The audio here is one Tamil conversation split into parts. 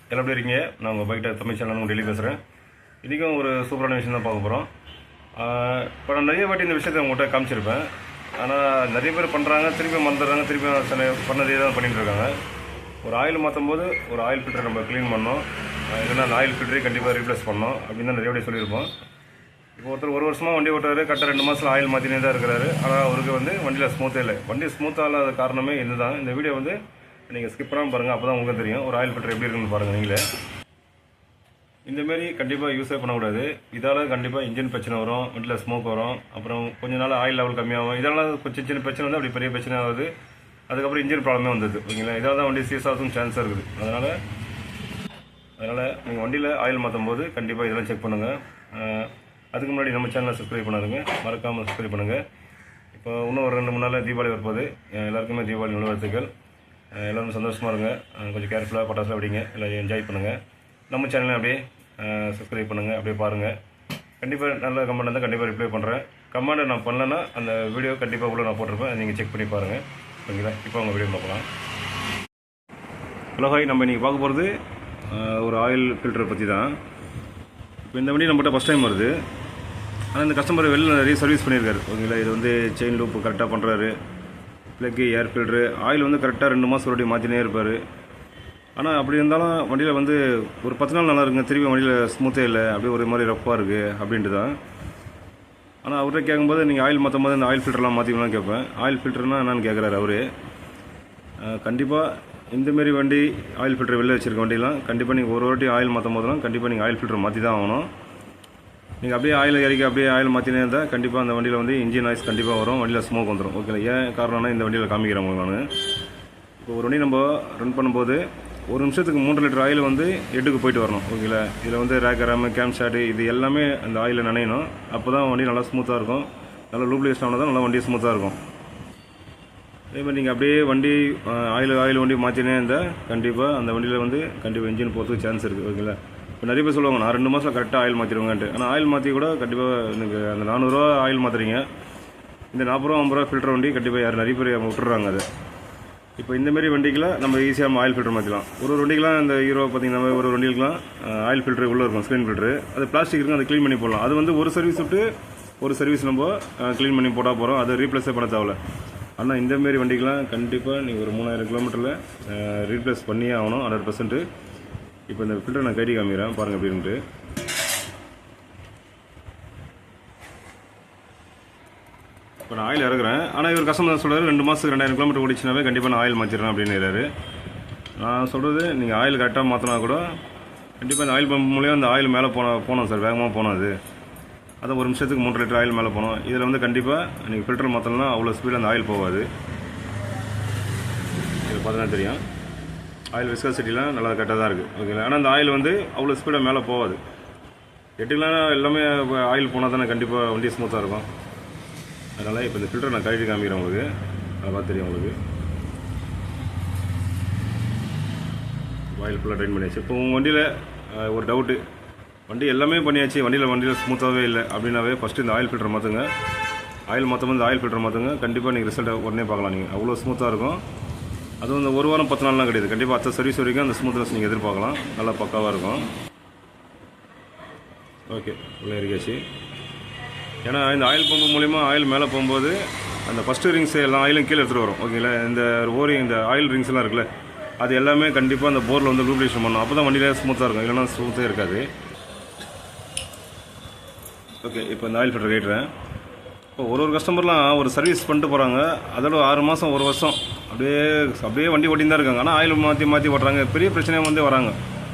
எல்லாம் எப்படி இருக்கீங்க? நான் உங்கள் பைக்கிட்ட தமிழ் சேனல் உங்கள் டெய்லி பேசுகிறேன். இன்றைக்கும் ஒரு சூப்பரான விஷயம் தான் பார்க்க போகிறோம். இப்போ நான் நிறைய வாட்டி இந்த விஷயத்தை உங்கள்கிட்ட காமிச்சிருப்பேன். ஆனால் நிறைய பேர் பண்ணுறாங்க, திருப்பி மறந்துடுறாங்க, திருப்பி சில பண்ணதே தான் பண்ணிகிட்டு இருக்காங்க. ஒரு ஆயில் மாற்றும் போது ஒரு ஆயில் ஃபில்டர் நம்ம க்ளீன் பண்ணோம், இல்லைன்னா அந்த ஆயில் ஃபில்டரே கண்டிப்பாக ரீப்ளேஸ் பண்ணோம் அப்படின்னு தான் நிறைய வாட்டி சொல்லியிருப்போம். இப்போ ஒருத்தர் ஒரு வருஷமாக வண்டி ஓட்டுறாரு, கரெக்டாக 2 மாதத்தில் ஆயில் மாற்றினே தான் இருக்கிறாரு. ஆனால் அவருக்கு வண்டியில் ஸ்மூத்தே இல்லை. வண்டி ஸ்மூத்தாக இல்லாத காரணமே இதுதான். இந்த வீடியோ நீங்கள் ஸ்கிப் பண்ணாமல் பாருங்கள், அப்போ தான் உங்களுக்கு தெரியும் ஒரு ஆயில் ஃபில்டர் எப்படி இருக்குன்னு பாருங்கள். நீங்களே இந்தமாரி கண்டிப்பாக யூஸே பண்ணக்கூடாது. இதால் கண்டிப்பாக இன்ஜின் பிரச்சனை வரும், வண்டியில் ஸ்மோக் வரும், அப்புறம் கொஞ்ச நாள் ஆயில் லெவல் கம்மியாகும். இதெல்லாம் கொஞ்சம் சின்ன பிரச்சனை வந்து அப்படி பெரிய பிரச்சனை ஆகுது. அதுக்கப்புறம் இன்ஜின் ப்ராப்ளமே வந்தது. ஓகேங்களா? இதால் தான் வண்டி சீஸ் ஆகும் சான்ஸாக இருக்குது. அதனால் நீங்கள் வண்டியில் ஆயில் மாற்றும் போது கண்டிப்பாக இதெல்லாம் செக் பண்ணுங்கள். அதுக்கு முன்னாடி நம்ம சேனலை சப்ஸ்கிரைப் பண்ணாதுங்க, மறக்காமல் சப்ஸ்கிரைப் பண்ணுங்கள். இப்போ இன்னும் ஒரு 2-3 நாளில் தீபாவளி வரப்போகுது. எல்லாருக்குமே தீபாவளி நல்வாழ்த்துக்கள். எல்லோரும் சந்தோஷமாக இருங்க, கொஞ்சம் கேர்ஃபுல்லாக பட்டாசுலாம் வெடிங்க, எல்லாம் என்ஜாய் பண்ணுங்கள். நம்ம சேனலை அப்படியே சப்ஸ்கிரைப் பண்ணுங்கள், அப்படியே பாருங்கள். கண்டிப்பாக நல்ல கமெண்ட் இருந்தால் கண்டிப்பாக ரிப்ளை பண்ணுறேன். கமெண்டை நான் பண்ணலன்னா அந்த வீடியோ கண்டிப்பாக உள்ள நான் போட்டிருப்பேன், நீங்கள் செக் பண்ணி பாருங்கள். ஓகேங்களா? இப்போ உங்கள் வீடியோ பார்க்கலாம். ஹலோ ஹாய், நம்ம இன்றைக்கி பார்க்க போகிறது ஒரு ஆயில் ஃபில்டரை பற்றி தான். இப்போ இந்த வண்டி நம்மகிட்ட ஃபஸ்ட் டைம் வருது. ஆனால் இந்த கஸ்டமர் வெளில நிறைய சர்வீஸ் பண்ணியிருக்காரு. ஓகேங்களா? இது செயின் லூப் கரெக்டாக பண்ணுறாரு, ப்ளக்கு, ஏர் ஃபில்ட்ரு, ஆயில் கரெக்டாக 2 மாதம் ஒரு மாற்றினே இருப்பார். ஆனால் அப்படி இருந்தாலும் வண்டியில் ஒரு 10 நாள் நல்லா இருக்குங்க, திரும்பி வண்டியில் ஸ்மூத்தே இல்லை, அப்படியே ஒரு மாதிரி ரஃப்பாக இருக்குது அப்படின்ட்டு தான். ஆனால் அவர்கிட்ட கேட்கும்போது நீங்கள் ஆயில் மாற்றும் போது இந்த ஆயில் ஃபில்டர்லாம் மாற்றிக்கலாம் கேட்பேன். ஆயில் ஃபில்டர்னால் என்னன்னு கேட்குறாரு அவர். கண்டிப்பாக இந்தமாரி வண்டி ஆயில் ஃபில்டர் வெளில வச்சுருக்க வண்டிலாம் கண்டிப்பாக நீங்கள் ஒரு வாட்டி ஆயில் மாற்றும் போதெல்லாம் கண்டிப்பாக நீங்கள் ஆயில் ஃபில்டர் மாற்றி தான் ஆகணும். நீங்கள் அப்படியே ஆயில் இறக்கி அப்படியே ஆயில் மாற்றினே இருந்தால் கண்டிப்பாக அந்த வண்டியில் இன்ஜின் நாய்ஸ் கண்டிப்பாக வரும், வண்டியில் ஸ்மோக் வந்துடும். ஓகே, ஏன் காரணம்னா இந்த வண்டியில் காமிக்கிறேன் நான். இப்போ ஒரு வண்டி நம்ம ரன் பண்ணும்போது ஒரு நிமிஷத்துக்கு 3 லிட்டர் ஆயில் 8க்கு போயிட்டு வரணும். ஓகேங்களா? இதில் ரேக் ரேமு, கேம் ஷாட்டு இது எல்லாமே அந்த ஆயிலில் நனையணும். அப்போ தான் வண்டி நல்லா ஸ்மூத்தாக இருக்கும். நல்லா லூப்ளிகேஷன் ஆனால் தான் நல்லா வண்டி ஸ்மூத்தாக இருக்கும். அதேமாதிரி நீங்கள் அப்படியே வண்டி ஆயில் வண்டி மாற்றினே இருந்தால் கண்டிப்பாக அந்த வண்டியில் கண்டிப்பாக இன்ஜின் போகிறதுக்கு சான்ஸ் இருக்குது. ஓகேங்களா? இப்போ நிறைய பேர் சொல்லுவாங்க நான் 2 மாதத்தில் கரெக்டாக ஆயில் மாற்றிடுவாங்கன்ட்டு. ஆனால் ஆயில் மாற்றி கூட கண்டிப்பாக எனக்கு அந்த 400 ரூபா ஆயில் மாற்றுறீங்க, இந்த 40 ரூபா 50 ரூபா ஃபில்டர் வண்டி கண்டிப்பாக நிறைய பேர் விட்டுறாங்க அது. இப்போ இந்தமாரி வண்டிக்கெலாம் நம்ம ஈஸியாக நம்ம ஆயில் ஃபில்டர் மாற்றிக்கலாம். ஒரு வண்டிக்கெலாம் இந்த ஹீரோ பார்த்திங்கன்னா ஒரு வண்டிக்கெலாம் ஆயில் ஃபில்டர் உள்ளே இருக்கும், ஸ்க்ரீன் ஃபில்டரு. அது பிளாஸ்டிக் இருக்கும், அதை க்ளீன் பண்ணி போடலாம். அது ஒரு சர்வீஸ் விட்டு ஒரு சர்வீஸ் நம்ம க்ளீன் பண்ணி போட்டால் போகிறோம், அதை ரீப்ளேஸே பண்ண தேவையில்ல. ஆனால் இந்தமாரி வண்டிக்கெலாம் கண்டிப்பாக நீங்கள் ஒரு 3000 கிலோமீட்டரில் ரீப்ளேஸ் பண்ணியே ஆகணும் 100%. இப்போ இந்த ஃபில்டர் நான் கைடி காமிக்கிறேன் பாருங்கள் அப்படின்ட்டு. இப்போ நான் ஆயில் இறக்குறேன். ஆனால் இவர் கஸ்டமர் சொல்கிறார் 2 மாதத்துக்கு 2000 கிலோமீட்டர் ஓடிச்சுனாவே கண்டிப்பாக நான் ஆயில் மாற்றிடுறேன் அப்படின்னுறாரு. நான் சொல்கிறது நீங்கள் ஆயில் கரெக்டாக மாற்றினா கூட கண்டிப்பாக இந்த ஆயில் பம்ப் மூலியம் அந்த ஆயில் மேலே போனோம் சார், வேகமாக போனோம். அது ஒரு நிமிஷத்துக்கு 3 லிட்டர் ஆயில் மேலே போனோம். இதில் கண்டிப்பாக நீங்கள் ஃபில்டர் மாற்றலாம் அவ்வளோ ஸ்பீடில் அந்த ஆயில் போகாது. இது பார்த்தா தெரியும், ஆயில் விஸ்காசிட்டிலாம் நல்லா கரெக்டாக தான் இருக்குது. ஓகேங்களா? ஆனால் அந்த ஆயில் அவ்வளோ ஸ்பீடாக மேலே போகாது. 8 கிலோ எல்லாமே ஆயில் போனால் தானே கண்டிப்பாக வண்டி ஸ்மூத்தாக இருக்கும். அதனால் இப்போ இந்த ஃபில்டர் நான் கழட்டி காமிக்கிறேன் உங்களுக்கு, அதை பார்த்து தெரியும் உங்களுக்கு. ஆயில் ஃபுல்லாக ட்ரைன் பண்ணியாச்சு. இப்போ உங்கள் வண்டியில் ஒரு டவுட்டு, வண்டி எல்லாமே பண்ணியாச்சு, வண்டியில் ஸ்மூத்தாகவே இல்லை அப்படின்னாவே ஃபஸ்ட்டு இந்த ஆயில் ஃபில்டர் மாற்றுங்க. ஆயில் மாற்றும் போது இந்த ஆயில் ஃபில்டர் மாற்றுங்க, கண்டிப்பாக நீங்கள் ரிசல்ட்டை உடனே பார்க்கலாம். நீங்கள் அவ்வளோ ஸ்மூத்தாக இருக்கும். அதுவும் இந்த 1 வாரம் 10 நாள்லாம் கிடையாது, கண்டிப்பாக அடுத்த சர்வீஸ் வரைக்கும் அந்த ஸ்மூத்னஸ் நீங்கள் எதிர்பார்க்கலாம். நல்லா பக்காவாக இருக்கும். ஓகே, உள்ளே இருக்காச்சு. ஏன்னா இந்த ஆயில் பம்பு மூலிமா ஆயில் மேலே போகும்போது அந்த ஃபஸ்ட்டு ரிங்ஸ் எல்லாம் ஆயிலும் கீழே எடுத்துகிட்டு வரும். ஓகேங்களா? இந்த இந்த ஆயில் ரிங்ஸ் எல்லாம் இருக்குல்ல, அது எல்லாமே கண்டிப்பாக அந்த போரில் லூப்ளிகேஷன் பண்ணணும். அப்போ தான் வண்டியில் ஸ்மூத்தாக இருக்கும், இல்லைன்னா ஸ்மூத்தே இருக்காது. ஓகே, இப்போ இந்த ஆயில் ஃபில்டர் கேட்டுறேன். இப்போ ஒரு கஸ்டமர்லாம் ஒரு சர்வீஸ் பண்ணிட்டு போகிறாங்க, அதோட 6 மாதம் 1 வருஷம் அப்படியே வண்டி ஓட்டின்னு தான் இருக்காங்க. ஆனால் ஆயில் மாற்றி ஓட்டுறாங்க, பெரிய பிரச்சனையாக வராங்க.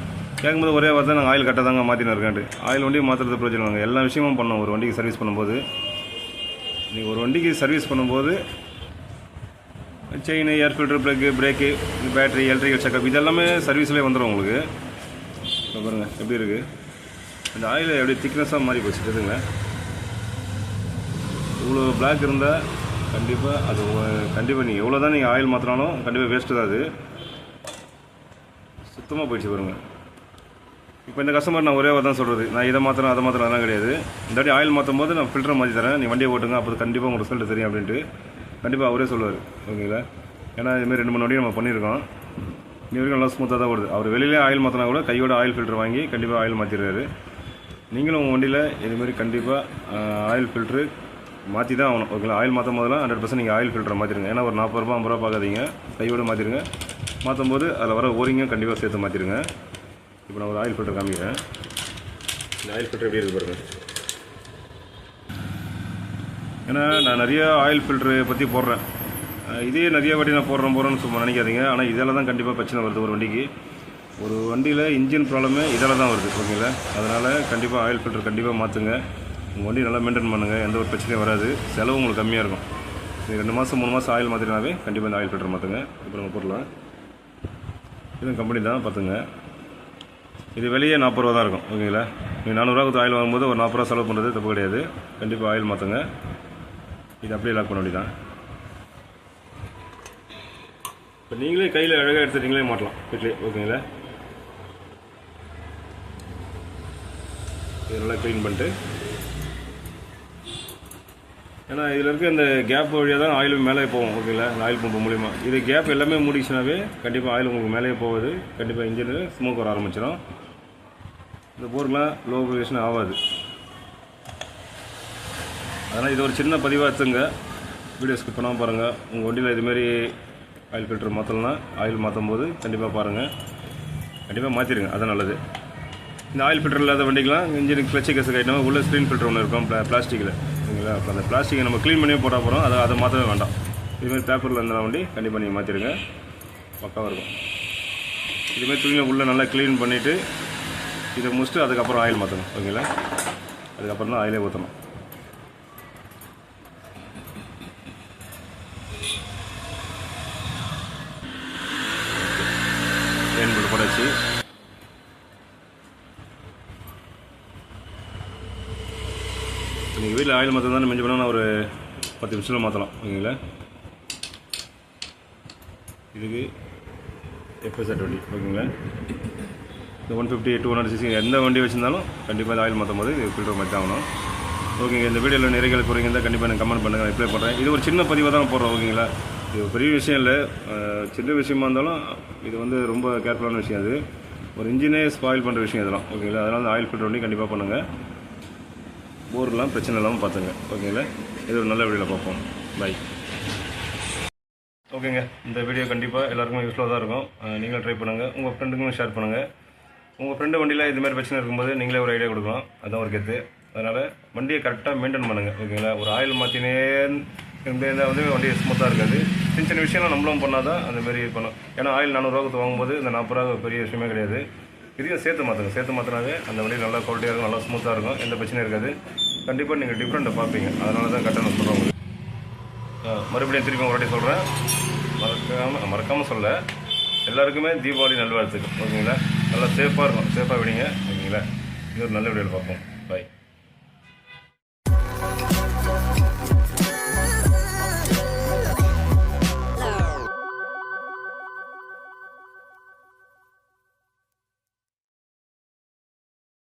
கேட்கும்போது ஒரே வார்த்தை, நாங்கள் ஆயில் கரெக்டாக தாங்க மாற்றினு இருக்கான்ட்டு. ஆயில் வண்டி மாற்றுறது பிரச்சனை இல்லைங்க, எல்லா விஷயமும் பண்ணோம். ஒரு வண்டிக்கு சர்வீஸ் பண்ணும்போது நீங்கள் ஒரு வண்டிக்கு சர்வீஸ் பண்ணும்போது chain, air filter, plug, brake, battery, electrical checkup இதெல்லாமே சர்வீஸ்லேயே வந்துடும் உங்களுக்கு. இப்போ பாருங்கள் எப்படி இருக்குது, இந்த ஆயில் எப்படி திக்னஸாக மாறி போச்சு தெரியுதுங்களா? இவ்வளோ பிளாக் இருந்தால் கண்டிப்பாக நீங்கள் எவ்வளோ தான் நீங்கள் ஆயில் மாற்றினாலும் கண்டிப்பாக வேஸ்ட்டு தான். அது சுத்தமாக போயிடுச்சு பாருங்கள். இப்போ இந்த கஸ்டமர் நான் ஒரே தான் சொல்கிறது, நான் இதை மாத்திரம் அதை மாத்திரம் அதெல்லாம் கிடையாது. இந்த வாட்டி ஆயில் மாற்றும் போது நான் ஃபில்டர் மாற்றி தரேன், நீ வண்டியை ஓட்டுங்க, அப்போ கண்டிப்பாக உங்களுக்கு ரிசல்ட் தெரியும் அப்படின்ட்டு கண்டிப்பாக அவரே சொல்லுவார். ஓகேங்களா? ஏன்னா இதுமாதிரி 2-3 வண்டியும் நம்ம பண்ணியிருக்கோம். இன்னி வரைக்கும் நல்லா ஸ்மூத்தாக தான் ஓடுது. அவர் வெளியிலே ஆயில் மாற்றினா கூட கையோட ஆயில் ஃபில்டர் வாங்கி கண்டிப்பாக ஆயில் மாற்றிடுறாரு. நீங்களும் உங்கள் வண்டியில் இதுமாரி கண்டிப்பாக ஆயில் ஃபில்ட்ரு மாற்றி தான் ஆகணும். ஓகேங்களா? ஆயில் மாற்றும் போதெல்லாம் 100% நீங்கள் ஆயில் ஃபில்டரை மாற்றிடுங்க. ஏன்னா ஒரு 40 ரூபா 50 ரூபா பார்க்காதீங்க, கையோடு மாற்றிடுங்க. மாற்றும் போது அதில் வர ஓரிங்கும் கண்டிப்பாக சேர்த்து மாற்றிடுங்க. இப்போ நான் ஒரு ஆயில் ஃபில்டர் காமிக்கிறேன். இந்த ஆயில் ஃபில்டர் எப்படி இருக்குது பாருங்கள். ஏன்னா நான் நிறைய ஆயில் ஃபில்ட்ரு பற்றி போடுறேன். இதே நிறைய வாட்டி நான் போடுறேன்னு சும்மா நினைக்காதீங்க. ஆனால் இதில் தான் கண்டிப்பாக பிரச்சனை வருது. ஒரு வண்டிக்கு ஒரு வண்டியில் இன்ஜின் ப்ராப்ளமே இதில் தான் வருது. ஓகேங்களா? அதனால் கண்டிப்பாக ஆயில் ஃபில்டர் கண்டிப்பாக மாற்றுங்க. உங்கள் வண்டி நல்லா மெயின்டைன் பண்ணுங்கள், எந்த ஒரு பிரச்சனையும் வராது, செலவு உங்களுக்கு கம்மியாக இருக்கும். 2 மாதம் 3 மாதம் ஆயில் மாற்றினாவே கண்டிப்பாக இந்த ஆயில் ஃபில்டர் மாற்றுங்க. இப்போ நம்ம போடலாம். இதுவும் கம்பெனி தான் பார்த்துங்க. இது வெளியே 40 ரூபா தான் இருக்கும். ஓகேங்களா? நீங்கள் 400 ரூபா ஆயில் வாங்கும்போது ஒரு 40 ரூபா செலவு பண்ணுறது தப்பு கிடையாது. கண்டிப்பாக ஆயில் மாற்றுங்க. இது அப்படியே லாக் பண்ண வேண்டியதான். இப்போ நீங்களே கையில் அழகாக எடுத்து நீங்களே மாட்டலாம் வீட்டிலே. ஓகேங்களா? இது நல்லா க்ளீன் பண்ணிட்டு, ஏன்னா இதில் இருக்க இந்த கேப் வழியாக தான் ஆயில் மேலே போகும். ஓகேங்களா? இந்த ஆயில் பம்பு மூலிமா இது கேப் எல்லாமே மூடிச்சுனாவே கண்டிப்பாக ஆயில் உங்களுக்கு மேலே போகுது. கண்டிப்பாக இன்ஜினில் ஸ்மோக் வர ஆரம்பிச்சிடும். இந்த போர்லாம் லோ ப்ரெஷன் ஆகாது. அதனால் இது ஒரு சின்ன பதிவாக எடுத்துங்க. வீடியோ ஸ்கிப் பண்ணாமல் பாருங்கள். உங்கள் வண்டியில் இதுமாரி ஆயில் ஃபில்டர் மாற்றலாம். ஆயில் மாற்றும் போது கண்டிப்பாக பாருங்கள், கண்டிப்பாக மாற்றிடுங்க. அதுதான் நல்லது. இந்த ஆயில் ஃபில்டர் இல்லாத வண்டிக்கெலாம் இன்ஜினுக்கு கிளட்சி கேஸ் கைட்டோம் உள்ள ஸ்க்ரீன் ஃபில்டர் ஒன்று இருக்கும் பிளாஸ்டிக்கில். ஓகேங்களா? அப்போ அந்த பிளாஸ்டிக்கை நம்ம க்ளீன் பண்ணியே போட்டால் போகிறோம். அதை மாற்றவே வேண்டாம். இதுமாதிரி பேப்பரில் இருந்த வண்டி கண்டிப்பாக நீங்கள் மாற்றிடுங்க, பக்காவாக இருக்கும். இதுமாதிரி துணியில் உள்ளே நல்லா க்ளீன் பண்ணிவிட்டு இதை முடிச்சுட்டு அதுக்கப்புறம் ஆயில் மாற்றணும். ஓகேங்களா? அதுக்கப்புறம் தான் ஆயிலே ஊற்றணும். க்ளீன் பண்ணி போட்டாச்சு. நீங்கள் வீட்டில் ஆயில் மாற்றணும் தான் மிஞ்சி பண்ணால் ஒரு 10 நிமிஷத்தில் மாற்றலாம். ஓகேங்களா? இதுக்கு FSR வண்டி. ஓகேங்களா? இந்த 150 200cc எந்த வண்டி வச்சுருந்தாலும் கண்டிப்பாக இந்த ஆயில் மாற்றும் போது இது ஃபில்டர் மாற்றி ஆகணும். ஓகேங்க. இந்த வீடியோவில் நிறைகள் குறைங்க தான் கண்டிப்பாக எனக்கு கமெண்ட் பண்ணுங்கள், ரிப்ளை பண்ணுறேன். இது ஒரு சின்ன பதிவாக தான் போடுறோம். ஓகேங்களா? இது பெரிய விஷயம் இல்லை, சின்ன விஷயமா இருந்தாலும் இது வந்து ரொம்ப கேர்ஃபுல்லான விஷயம். அது ஒரு இன்ஜினே ஸ்பாயில் பண்ணுற விஷயம் இதெல்லாம். ஓகேங்களா? அதனால் அந்த ஆயில் ஃபில்டர் வண்டி கண்டிப்பாக பண்ணுங்கள். போர்லாம் பிரச்சனை இல்லாமல் பார்த்துங்க. ஓகேங்களா? இது ஒரு நல்ல வீடியோவில் பார்ப்போம். பை. ஓகேங்க. இந்த வீடியோ கண்டிப்பாக எல்லாருக்குமே யூஸ்ஃபுல்லாக தான் இருக்கும். நீங்களும் ட்ரை பண்ணுங்கள், உங்கள் ஃப்ரெண்டுக்கும் ஷேர் பண்ணுங்கள். உங்கள் ஃப்ரெண்டு வண்டியில் இதுமாதிரி பிரச்சனை இருக்கும்போது நீங்களே ஒரு ஐடியா கொடுக்கலாம். அதுதான் ஒரு கெத்து. அதனால் வண்டியை கரெக்டாக மெயின்டைன் பண்ணுங்கள். ஓகேங்களா? ஒரு ஆயில் மாற்றினே இருந்தால் வந்து வண்டி ஸ்மூத்தாக இருக்காது. சின்ன சின்ன விஷயம்லாம் நம்மளும் பண்ணால் தான் அந்தமாரி பண்ணணும். ஏன்னா ஆயில் 400 ரூபா வாங்கும்போது இந்த 40 ரூபா பெரிய விஷயமே கிடையாது. இதையும் சேர்த்து மாற்றுங்க. சேர்த்து மாற்றினாவே அந்த வண்டி நல்லா குவாலிட்டியாக இருக்கும், நல்லா ஸ்மூத்தாக இருக்கும், எந்த பிரச்சனையும் இருக்காது. கண்டிப்பாக நீங்கள் டிஃப்ரெண்ட்டை பார்ப்பீங்க. அதனால தான் கரெக்டாக நான் சொல்கிறேன் உங்களுக்கு. மறுபடியும் திருப்பி ஒரு வாட்டி சொல்கிறேன், மறக்காமல் சொல்ல எல்லாருக்குமே தீபாவளி நல்வாழ்த்துக்கள். ஓகேங்களா? நல்லா சேஃபாக இருக்கும், சேஃபாக விடுங்க. ஓகேங்களா? இது ஒரு நல்ல வீடியோவில் பார்ப்போம். பாய்.